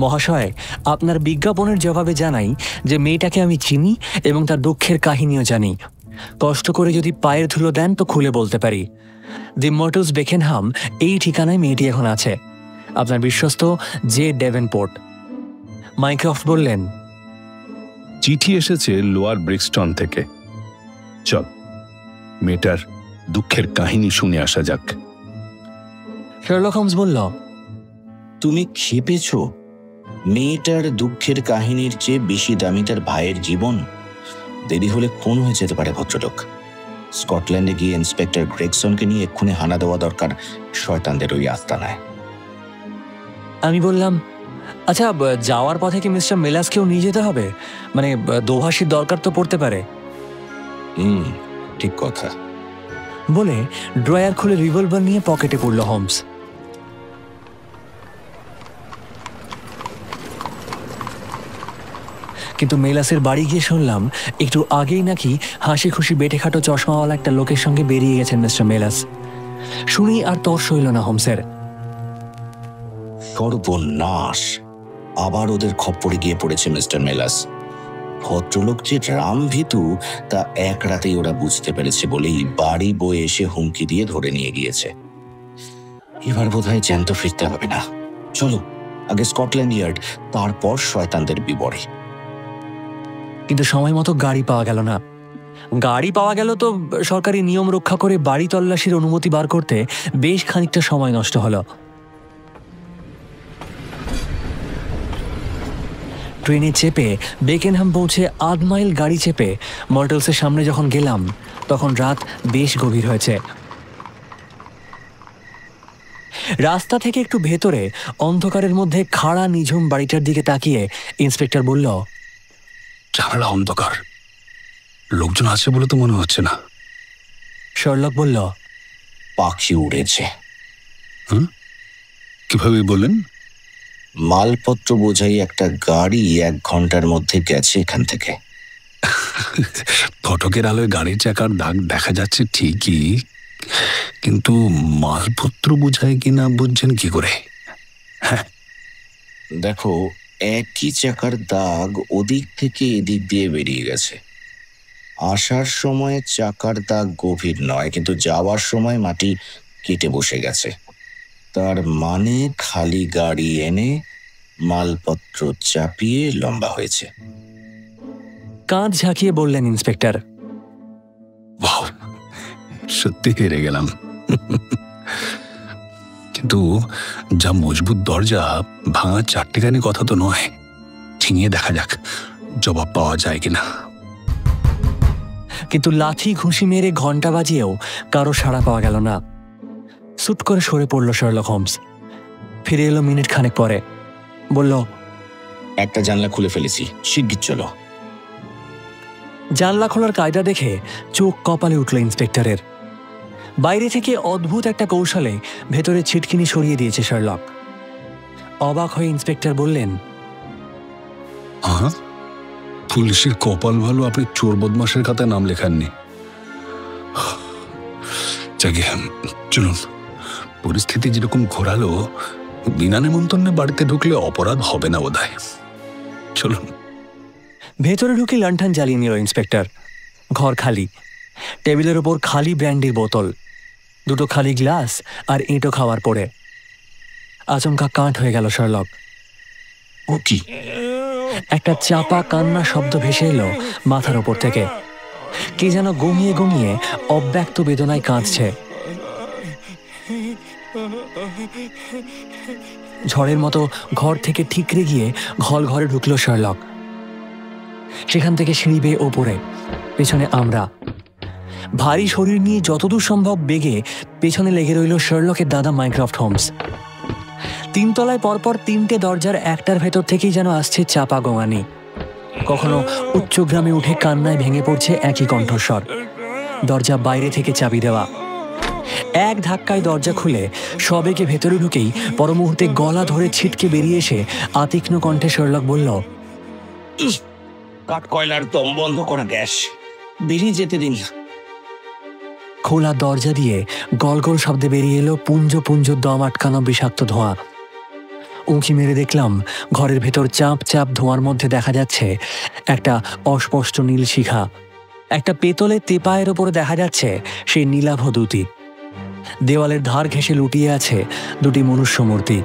মহাশয়, আপনার বিজ্ঞাপনের জবাবে জানাই যে মেয়েটাকে আমি চিনি এবং তার দুঃখের কাহিনীও জানি। কষ্ট করে যদি পায়ের ধুলো দেন তো খুলে বলতে পারি। দি মর্টলস বেকেনহাম, এই ঠিকানায় মেয়েটি এখন আছে। আপনার বিশ্বস্ত জে ডেভেনপোর্ট। মাইক্রফট বললেন, চিঠি এসেছে লোয়ার ব্রিক্সটন থেকে। চল, মেয়েটার দুঃখের কাহিনী শুনে আসা যাক। শার্লক হোমস বলল, তুমি খেপেছ? মেয়েটার দুঃখের কাহিনীর চেয়ে বেশি দামি তার ভাইয়ের জীবন। দেরি হলে খুন হয়ে যেতে পারে ভদ্রলোক। স্কটল্যান্ডে গিয়ে ইন্সপেক্টর গ্রেগসনকে নিয়ে এক্ষুনি হানা দেওয়া দরকার শয়তানদের ওই আস্তানায়। আমি বললাম, আচ্ছা, যাওয়ার পথে কি মিস্টার মেলাসকেও নিয়ে যেতে হবে? দোভাষীর দরকার তো পড়তে পারে। ঠিক কথা। বলে ড্রয়ার খুলে রিভলভার নিয়ে পকেটে পড়ল হোমস। কিন্তু মেলাসের বাড়ি গিয়ে শুনলাম একটু আগেই নাকি হাসি খুশি বেটেখাটো চশমাওয়ালা একটা লোকের সঙ্গে বেরিয়ে গেছেন মিস্টার মেলাস। শুনি আর তর্স হইল না হোমসের। সর্বনাশ! আবার ওদের খপ্পরে গিয়ে পড়েছে মিস্টার মেলাস। ভদ্রলোক যে রাম ভীতু তা এক রাতেই ওরা বুঝতে পেরেছে বলেই বাড়ি বয়ে এসে হুমকি দিয়ে ধরে নিয়ে গিয়েছে। এবার বোধহয় জ্যান্ত ফিরতে হবে না। চলো, আগে স্কটল্যান্ড ইয়ার্ড, তারপর শয়তানদের বিবরে। কিন্তু সময় মতো গাড়ি পাওয়া গেল না। গাড়ি পাওয়া গেল তো সরকারি নিয়ম রক্ষা করে বাড়ি তল্লাশির অনুমতি বার করতে বেশ খানিকটা সময় নষ্ট হলো। ট্রেনে চেপে বেকেনহাম পৌঁছে 8 মাইল গাড়ি চেপে মর্টেলসের সামনে যখন গেলাম তখন রাত বেশ গভীর হয়েছে। রাস্তা থেকে একটু ভেতরে অন্ধকারের মধ্যে খাড়া নিঝুম বাড়িটার দিকে তাকিয়ে ইন্সপেক্টর বলল, জানালা অন্ধকার, লোকজন আছে বলে তো মনে হচ্ছে না। শার্লক বলল, পাখি উড়েছে। কিভাবে বললেন? মালপত্র বোঝাই একটা গাড়ি 1 ঘন্টার মধ্যে গেছে এখান থেকে। ফটকের আলোয় গাড়ির চাকার দাগ দেখা যাচ্ছে ঠিকই, কিন্তু মালপত্র বোঝায় কিনা বুঝছেন কি করে? হ্যাঁ, দেখো, একই চাকার দাগ ওদিক থেকে এদিক দিয়ে বেরিয়ে গেছে। আসার সময় চাকার দাগ গভীর নয়, কিন্তু যাওয়ার সময় মাটি কেটে বসে গেছে। তার মানে খালি গাড়ি এনে মালপত্র চাপিয়ে লম্বা হয়েছে। কাঁধ ঝাঁকিয়ে বললেন ইন্সপেক্টর। বাহ, সত্যি হেরে গেলাম। কিন্তু যা মজবুত দরজা, ভাঙা চারটেখানি কথা তো নয়। ছিনিয়ে দেখা যাক জবাব পাওয়া যায় কিনা। কিন্তু লাথি ঘুষি মেরে ঘন্টা বাজিয়েও কারো সাড়া পাওয়া গেল না। সুট করে সরে পড়ল শার্লক হোমস। ফিরে এলো মিনিট খানেক পরে, বলল, একটা জানলা খুলে ফেলেছি, শিগগির চলো। জানলা খোলার কায়দা দেখে চোখ কপালে উঠল ইন্সপেক্টরের। বাইরে থেকে অদ্ভুত একটা কৌশলে ভেতরে ছিটকিনি সরিয়ে দিয়েছে শার্লক। অবাক হয়ে ইন্সপেক্টর বললেন, পুলিশের কপাল ভালো, আপনি চোর বদমাশের খাতায় নাম লেখাননি। যাকে চলুন, পরিস্থিতি যেরকম ঘোরালো, বিনা নেমন্তন্নে বাড়িতে ঢুকলে অপরাধ হবে না বোধহয়। চলুন। ভেতরে ঢুকে লণ্ঠন জ্বালিয়ে নিল ইন্সপেক্টর। ঘর খালি। টেবিলের ওপর খালি ব্র্যান্ডির বোতল, 2টো খালি গ্লাস আর এঁটো খাওয়ার পরে। আচমকা কাঠ হয়ে গেল শার্লক। ও কি? একটা চাপা কান্না শব্দ ভেসে এলো মাথার ওপর থেকে। কে যেন গমিয়ে গমিয়ে অব্যক্ত বেদনায় কাঁদছে। ঝড়ের মতো ঘর থেকে ঠিকরে গিয়ে ঘরে ঢুকলো শার্লক। সেখান থেকে সিঁড়ি বেয়ে ওপরে, পেছনে আমরা। ভারী শরীর নিয়ে যতদূর সম্ভব বেগে পেছনে লেগে রইল শার্লকের দাদা মাইক্রফট হোমস। 3 তলায় পরপর 3টে দরজার একটার ভেতর থেকেই যেন আসছে চাপা গোঙানি। কখনো উচ্চগ্রামে উঠে কান্নায় ভেঙে পড়ছে একই কণ্ঠস্বর। দরজা বাইরে থেকে চাবি দেওয়া। এক ধাক্কায় দরজা খুলে সবেগে ভেতরে ঢুকেই পর মুহূর্তে গলা ধরে ছিটকে বেরিয়ে এসে আতীক্ষ্ণ কণ্ঠে শার্লক বলল, কাঠ কয়লার দম বন্ধ করা গ্যাস, বেরিয়ে যেতে দিন। খোলা দরজা দিয়ে গল গল শব্দে বেরিয়ে এলো পুঞ্জ পুঞ্জ দম আটকানো বিষাক্ত ধোঁয়া। উঁকি মেরে দেখলাম ঘরের ভেতর চাপ চাপ ধোঁয়ার মধ্যে দেখা যাচ্ছে একটা অস্পষ্ট নীল শিখা। একটা পেতলের তেপায়ের ওপরে দেখা যাচ্ছে সেই নীলাভ দ্যুতি। দেওয়ালের ধার ঘেঁষে লুটিয়ে আছে 2টি মনুষ্য মূর্তি।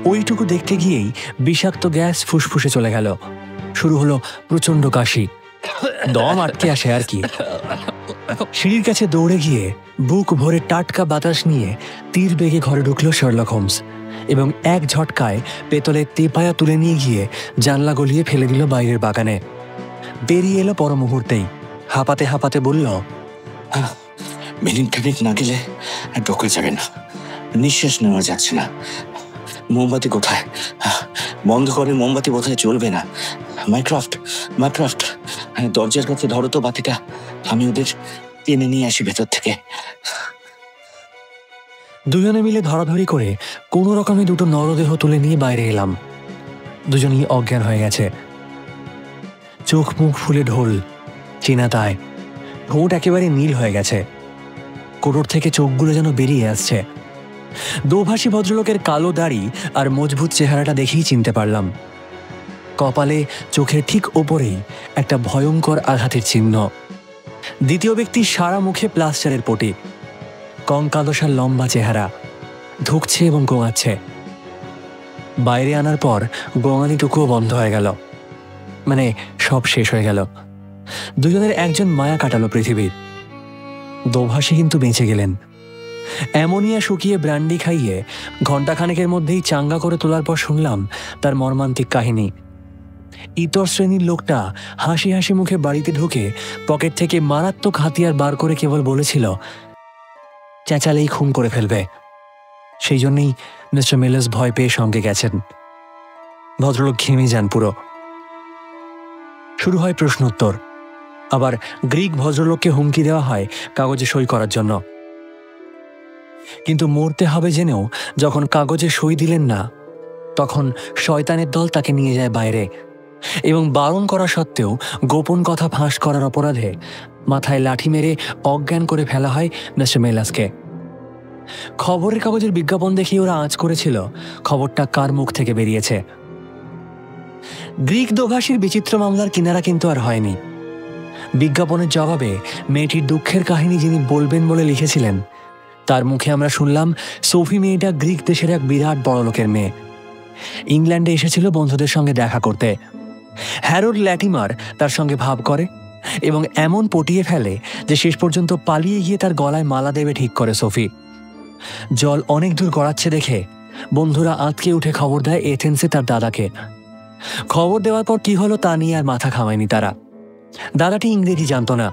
ওইটুকু দেখতে গিয়েই বিষাক্ত গ্যাস ফুসফুসে চলে গেল। শুরু হলো প্রচন্ড কাশি। দম আটকে আসে আর কি। সিঁড়ির কাছে দৌড়ে গিয়ে বুক ভরে টাটকা বাতাস নিয়ে তীর বেগে ঘরে ঢুকলো শার্লক হোমস এবং এক ঝটকায় পেতলের তেপায়া তুলে নিয়ে গিয়ে জানলা গলিয়ে ফেলে দিল বাইরের বাগানে। বেরিয়ে এলো পর মুহূর্তেই, হাঁপাতে হাঁপাতে বলল, মিনিট খানিক না গেলে ঢোকা যাবে না, নিঃশ্বাস নেওয়া যাচ্ছে না। মোমবাতি কোথায়? বন্ধ করে, মোমবাতি বোধহয় চলবে না। মাইক্রফট, দরজার কাছে ধরো তো বাতিটা, আমি ওদের টেনে নিয়ে আসি ভেতর থেকে। দুজনে মিলে ধরাধরি করে কোনো রকমে 2টো নরদেহ তুলে নিয়ে বাইরে এলাম। দুজনই অজ্ঞান হয়ে গেছে। চোখ মুখ ফুলে ঢোল, চেনা তাই। ঠোঁট একেবারে নীল হয়ে গেছে। কোটর থেকে চোখগুলো যেন বেরিয়ে আসছে। দোভাষী ভদ্রলোকের কালো দাড়ি আর মজবুত চেহারাটা দেখেই চিনতে পারলাম। কপালে চোখের ঠিক ওপরেই একটা ভয়ঙ্কর আঘাতের চিহ্ন। দ্বিতীয় ব্যক্তি সারা মুখে প্লাস্টারের পটি, কঙ্কাদশার লম্বা চেহারা, ধুকছে এবং গোঙাচ্ছে। বাইরে আনার পর গোঙানিটুকুও বন্ধ হয়ে গেল, মানে সব শেষ হয়ে গেল। দুজনের একজন মায়া কাটালো পৃথিবীর। দোভাষী কিন্তু বেঁচে গেলেন। অ্যামোনিয়া শুকিয়ে ব্র্যান্ডি খাইয়ে ঘণ্টাখানেকের মধ্যেই চাঙ্গা করে তোলার পর শুনলাম তার মর্মান্তিক কাহিনী। ইতর শ্রেণীর লোকটা হাসি হাসি মুখে বাড়িতে ঢুকে পকেট থেকে মারাত্মক হাতিয়ার বার করে কেবল বলেছিল, চেঁচালেই খুন করে ফেলবে। সেই জন্যই মিস্টার মিলার্স ভয় পেয়ে সঙ্গে গেছেন। ভদ্রলোক ঘেমে যান পুরো। শুরু হয় প্রশ্নোত্তর। আবার গ্রিক ভদ্রলোককে হুমকি দেওয়া হয় কাগজে সই করার জন্য। কিন্তু মরতে হবে জেনেও যখন কাগজে সই দিলেন না, তখন শয়তানের দল তাকে নিয়ে যায় বাইরে এবং বারণ করা সত্ত্বেও গোপন কথা ফাঁস করার অপরাধে মাথায় লাঠি মেরে অজ্ঞান করে ফেলা হয় মিস্টার মেলাসকে। খবরের কাগজের বিজ্ঞাপন দেখে ওরা আঁচ করেছিল খবরটা কার মুখ থেকে বেরিয়েছে। গ্রিক দোভাষীর বিচিত্র মামলার কিনারা কিন্তু আর হয়নি। বিজ্ঞাপনের জবাবে মেয়েটির দুঃখের কাহিনী যিনি বলবেন বলে লিখেছিলেন, তার মুখে আমরা শুনলাম সোফি মেয়েটা গ্রিক দেশের এক বিরাট বড়লোকের মেয়ে। ইংল্যান্ডে এসেছিল বন্ধুদের সঙ্গে দেখা করতে। হ্যারোল্ড ল্যাটিমার তার সঙ্গে ভাব করে এবং এমন পটিয়ে ফেলে যে শেষ পর্যন্ত পালিয়ে গিয়ে তার গলায় মালা দেবে ঠিক করে সোফি। জল অনেক দূর গড়াচ্ছে দেখে বন্ধুরা আঁতকে উঠে খবর দেয় এথেন্সে তার দাদাকে। খবর দেওয়ার পর কি হলো তা নিয়ে আর মাথা ঘামায়নি তারা। দাদাটি ইংরেজি জানত না।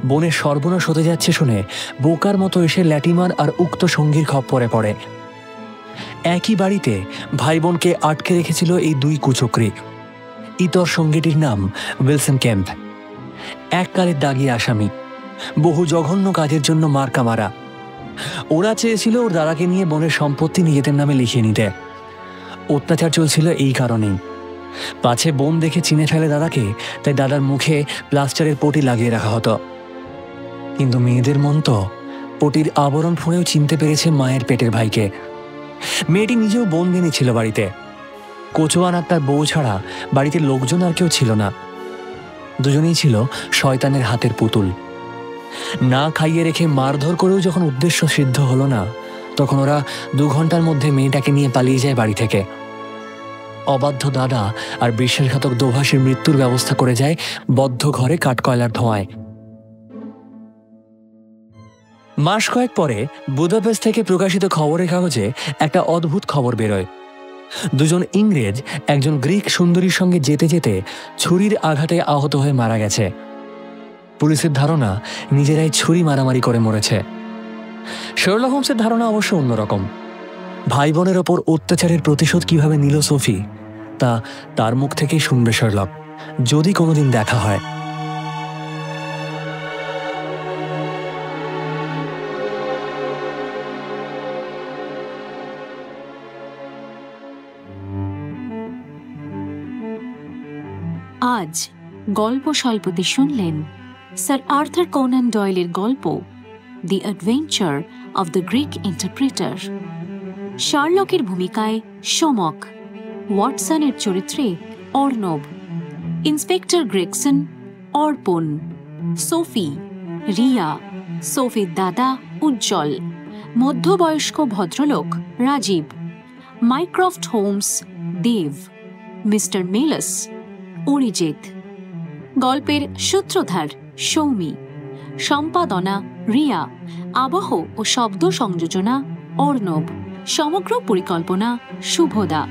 বোনের সর্বনাশ হতে যাচ্ছে শুনে বোকার মতো এসে ল্যাটিমার আর উক্ত সঙ্গীর খপ্পরে পড়ে। একই বাড়িতে ভাই বোনকে আটকে রেখেছিল এই দুই কুচক্রী। ইতর সঙ্গীটির নাম উইলসন ক্যাম্প। এককালের দাগি আসামি, বহু জঘন্য কাজের জন্য মার্কা মারা। ওরা চেয়েছিল ওর দাদাকে নিয়ে বোনের সম্পত্তি নিজেদের নামে লিখিয়ে নিতে। অত্যাচার চলছিল এই কারণেই। পাছে বোন দেখে চিনে ফেলে দাদাকে, তাই দাদার মুখে প্লাস্টারের পটি লাগিয়ে রাখা হতো। কিন্তু মেয়েদের মন তো পটির আবরণ ফুঁড়েও চিনতে পেরেছে মায়ের পেটের ভাইকে। মেয়েটি নিজেও বন্দিনী ছিল বাড়িতে। কোচোয়ান আর তার বউ ছাড়া বাড়িতে লোকজন আর কেউ ছিল না। দুজনেই ছিল শয়তানের হাতের পুতুল। না খাইয়ে রেখে মারধর করেও যখন উদ্দেশ্য সিদ্ধ হলো না, তখন ওরা 2 ঘন্টার মধ্যে মেয়েটাকে নিয়ে পালিয়ে যায় বাড়ি থেকে। অবাধ্য দাদা আর বিশ্বাসঘাতক দোভাষীর মৃত্যুর ব্যবস্থা করে যায় বদ্ধ ঘরে কাঠকয়লার ধোঁয়ায়। মাস কয়েক পরে বুদাপেস্ট থেকে প্রকাশিত খবরের কাগজে একটা অদ্ভুত খবর বেরোয়। 2 ইংরেজ একজন গ্রিক সুন্দরীর সঙ্গে যেতে যেতে ছুরির আঘাতে আহত হয়ে মারা গেছে। পুলিশের ধারণা নিজেরাই ছুরি মারামারি করে মরেছে। শার্লক হোমসের ধারণা অবশ্য অন্যরকম। ভাই বোনের ওপর অত্যাচারের প্রতিশোধ কিভাবে নিল সোফি, তা তার মুখ থেকেই শুনবে শার্লক, যদি কোনোদিন দেখা হয়। আজ গল্প স্বল্পতে শুনলেন স্যার আর্থার কোনান ডয়েলের গল্প the adventure of the Greek interpreter. শার্লকের ভূমিকায় সোমক, ওয়াটসনের চরিত্রে Arnab, inspector Gregson Arpan, Sophie Riya, সোফির দাদা উজ্জ্বল, মধ্যবয়স্ক ভদ্রলোক Rajib, Mycroft Holmes Dev, mister Melas Arijit. গল্পের সূত্রধার সৌমি, সম্পাদনা রিয়া, আবহ ও শব্দ সংযোজনা অর্ণব, সমগ্র পরিকল্পনা শুভদা।